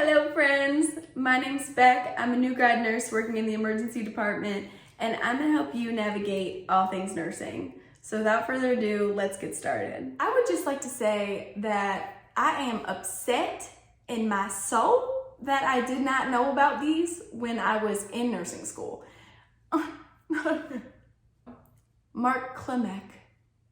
Hello friends, my name's Beck. I'm a new grad nurse working in the emergency department, and I'm gonna help you navigate all things nursing. So without further ado, let's get started. I would just like to say that I am upset in my soul that I did not know about these when I was in nursing school. Mark Clement,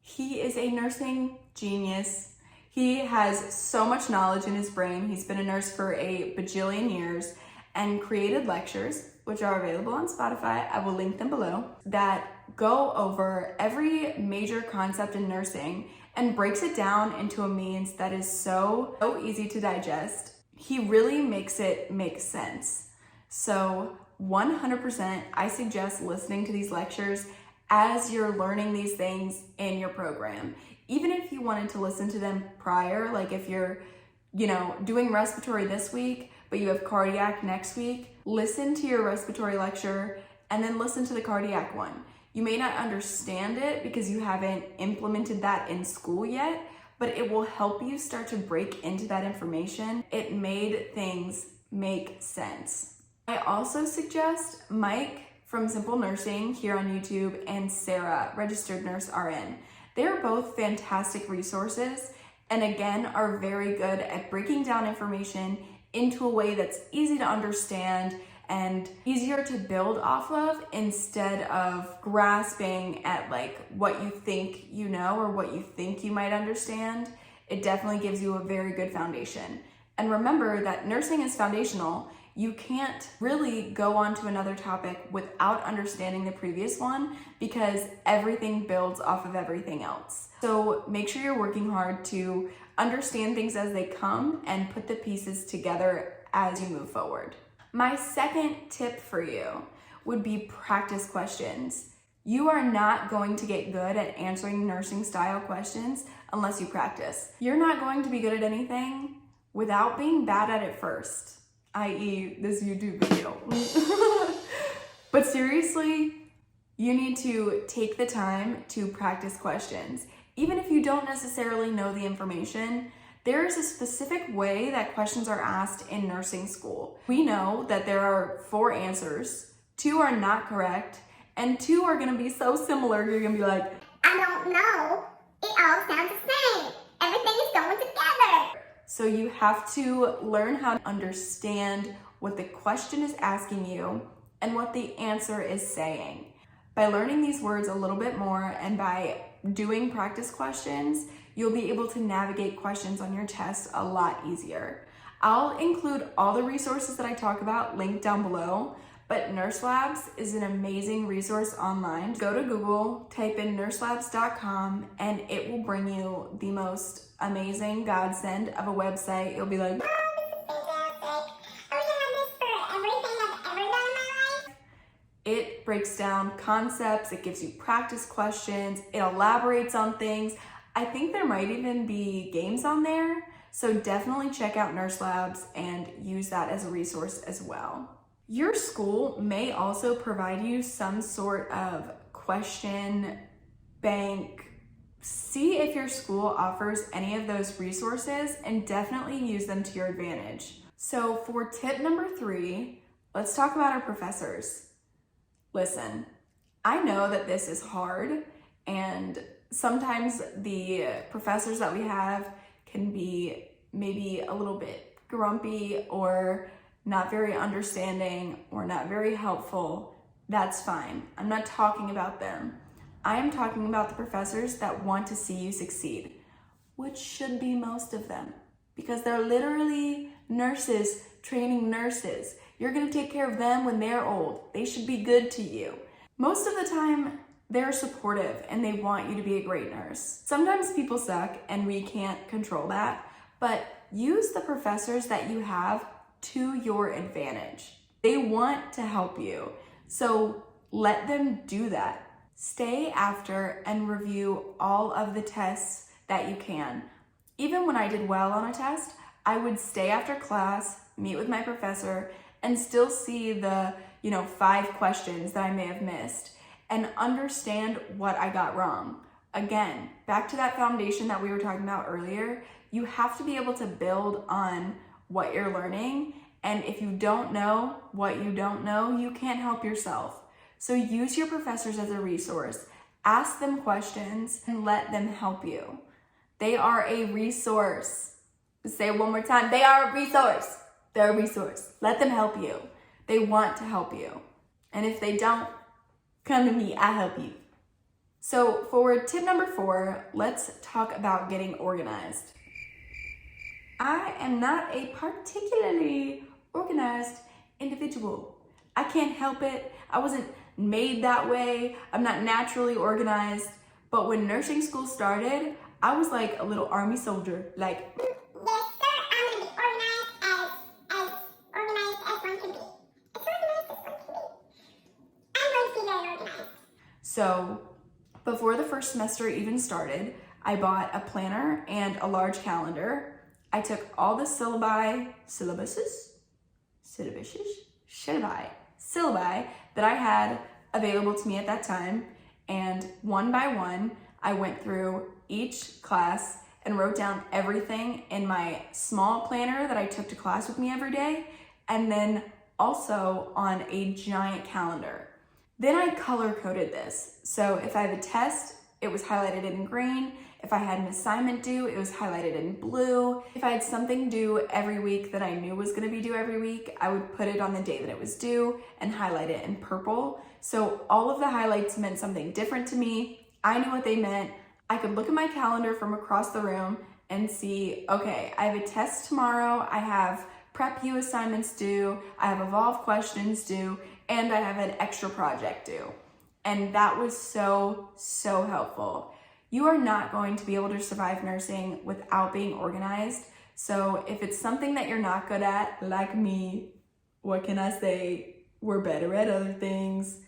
he is a nursing genius. He has so much knowledge in his brain. He's been a nurse for a bajillion years and created lectures, which are available on Spotify. I will link them below, that go over every major concept in nursing and breaks it down into a means that is so easy to digest. He really makes it make sense. So 100%, I suggest listening to these lectures as you're learning these things in your program. Even if you wanted to listen to them prior, like if you're, doing respiratory this week, but you have cardiac next week, listen to your respiratory lecture and then listen to the cardiac one. You may not understand it because you haven't implemented that in school yet, but it will help you start to break into that information. It made things make sense. I also suggest Mike from Simple Nursing here on YouTube and Sarah, Registered Nurse RN. They're both fantastic resources and again are very good at breaking down information into a way that's easy to understand and easier to build off of instead of grasping at like what you think you know or what you think you might understand. It definitely gives you a very good foundation. And remember that nursing is foundational. You can't really go on to another topic without understanding the previous one because everything builds off of everything else. So make sure you're working hard to understand things as they come and put the pieces together as you move forward. My second tip for you would be practice questions. You are not going to get good at answering nursing style questions unless you practice. You're not going to be good at anything without being bad at it first, i.e. this YouTube video. But seriously, you need to take the time to practice questions. Even if you don't necessarily know the information, there is a specific way that questions are asked in nursing school. We know that there are 4 answers, 2 are not correct, and 2 are gonna be so similar, you're gonna be like, I don't know, it all sounds the same. Everything is going together. So you have to learn how to understand what the question is asking you and what the answer is saying. By learning these words a little bit more and by doing practice questions, you'll be able to navigate questions on your test a lot easier. I'll include all the resources that I talk about linked down below, but Nurse Labs is an amazing resource online. Go to Google, type in nurselabs.com, and it will bring you the most amazing godsend of a website. You'll be like, it breaks down concepts, it gives you practice questions, it elaborates on things. I think there might even be games on there, so definitely check out Nurse Labs and use that as a resource as well. Your school may also provide you some sort of question bank. See if your school offers any of those resources and definitely use them to your advantage. So for tip number 3, let's talk about our professors. Listen, I know that this is hard and sometimes the professors that we have can be maybe a little bit grumpy or not very understanding or not very helpful. That's fine. I'm not talking about them. I am talking about the professors that want to see you succeed, which should be most of them because they're literally nurses training nurses. You're gonna take care of them when they're old. They should be good to you. Most of the time, they're supportive and they want you to be a great nurse. Sometimes people suck and we can't control that, but use the professors that you have to your advantage. They want to help you, so let them do that. Stay after and review all of the tests that you can. Even when I did well on a test, I would stay after class, meet with my professor, and still see the 5 questions that I may have missed and understand what I got wrong. Again, back to that foundation that we were talking about earlier, you have to be able to build on what you're learning. And if you don't know what you don't know, you can't help yourself. So use your professors as a resource. Ask them questions and let them help you. They are a resource. Say it one more time. They are a resource. They're a resource. Let them help you. They want to help you. And if they don't, come to me, I'll help you. So for tip number 4, let's talk about getting organized. I am not a particularly organized individual. I can't help it. I wasn't made that way. I'm not naturally organized. But when nursing school started, I was like a little army soldier. Like, Yes, sir, I'm gonna be organized as one can be. As organized as one can be. I'm going to be very organized. so before the first semester even started, I bought a planner and a large calendar. I took all the syllabi that I had available to me at that time, and one by one, I went through each class and wrote down everything in my small planner that I took to class with me every day, and then also on a giant calendar. Then I color coded this. So if I have a test, it was highlighted in green. If I had an assignment due, it was highlighted in blue. If I had something due every week that I knew was gonna be due every week, I would put it on the day that it was due and highlight it in purple. So all of the highlights meant something different to me. I knew what they meant. I could look at my calendar from across the room and see, okay, I have a test tomorrow, I have Prep U assignments due, I have Evolve questions due, and I have an extra project due. And that was so, so helpful. You are not going to be able to survive nursing without being organized. So if it's something that you're not good at, like me, what can I say? We're better at other things.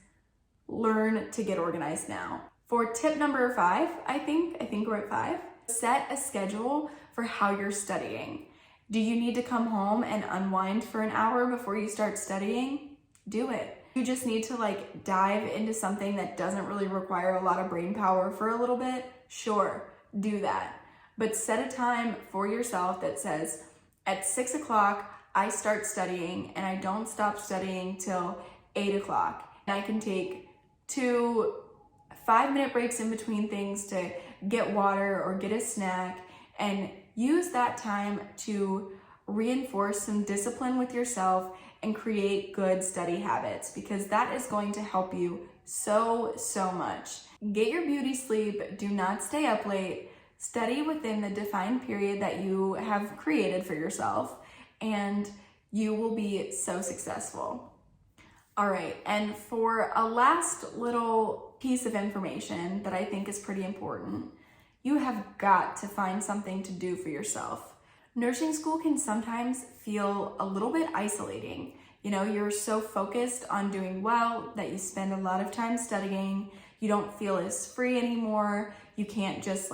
Learn to get organized now. For tip number 5, I think we're at 5. Set a schedule for how you're studying. Do you need to come home and unwind for an hour before you start studying? Do it. You just need to dive into something that doesn't really require a lot of brain power for a little bit. Sure, do that. But set a time for yourself that says, at 6 o'clock, I start studying and I don't stop studying till 8 o'clock. And I can take 2 5-minute breaks in between things to get water or get a snack, and use that time to reinforce some discipline with yourself and create good study habits, because that is going to help you so much. Get your beauty sleep, do not stay up late, study within the defined period that you have created for yourself, and you will be so successful. All right, and for a last little piece of information that I think is pretty important, you have got to find something to do for yourself. Nursing school can sometimes feel a little bit isolating. You know, you're so focused on doing well that you spend a lot of time studying. You don't feel as free anymore. You can't just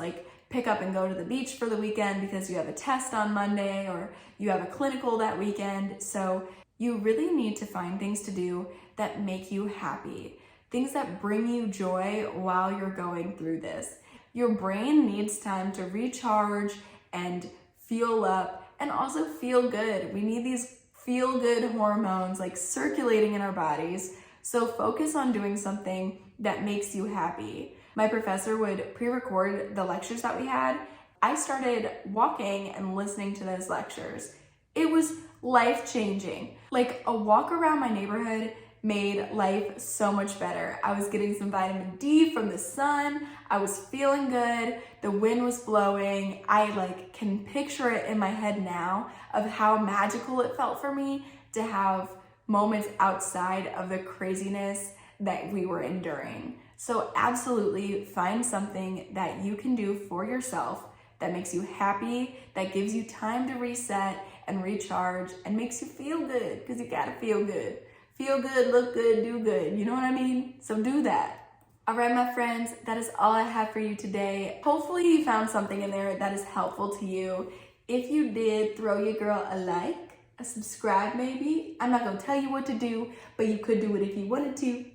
pick up and go to the beach for the weekend because you have a test on Monday or you have a clinical that weekend. So you really need to find things to do that make you happy, things that bring you joy while you're going through this. Your brain needs time to recharge and fuel up and also feel good. We need these feel good hormones circulating in our bodies. So focus on doing something that makes you happy. My professor would pre-record the lectures that we had. I started walking and listening to those lectures. It was life-changing. A walk around my neighborhood made life so much better. I was getting some vitamin D from the sun. I was feeling good. The wind was blowing. I can picture it in my head now of how magical it felt for me to have moments outside of the craziness that we were enduring. So absolutely find something that you can do for yourself that makes you happy, that gives you time to reset and recharge and makes you feel good, because you gotta feel good. Feel good, look good, do good. You know what I mean? So do that. All right, my friends, that is all I have for you today. Hopefully you found something in there that is helpful to you. If you did, throw your girl a like, a subscribe maybe. I'm not gonna tell you what to do, but you could do it if you wanted to.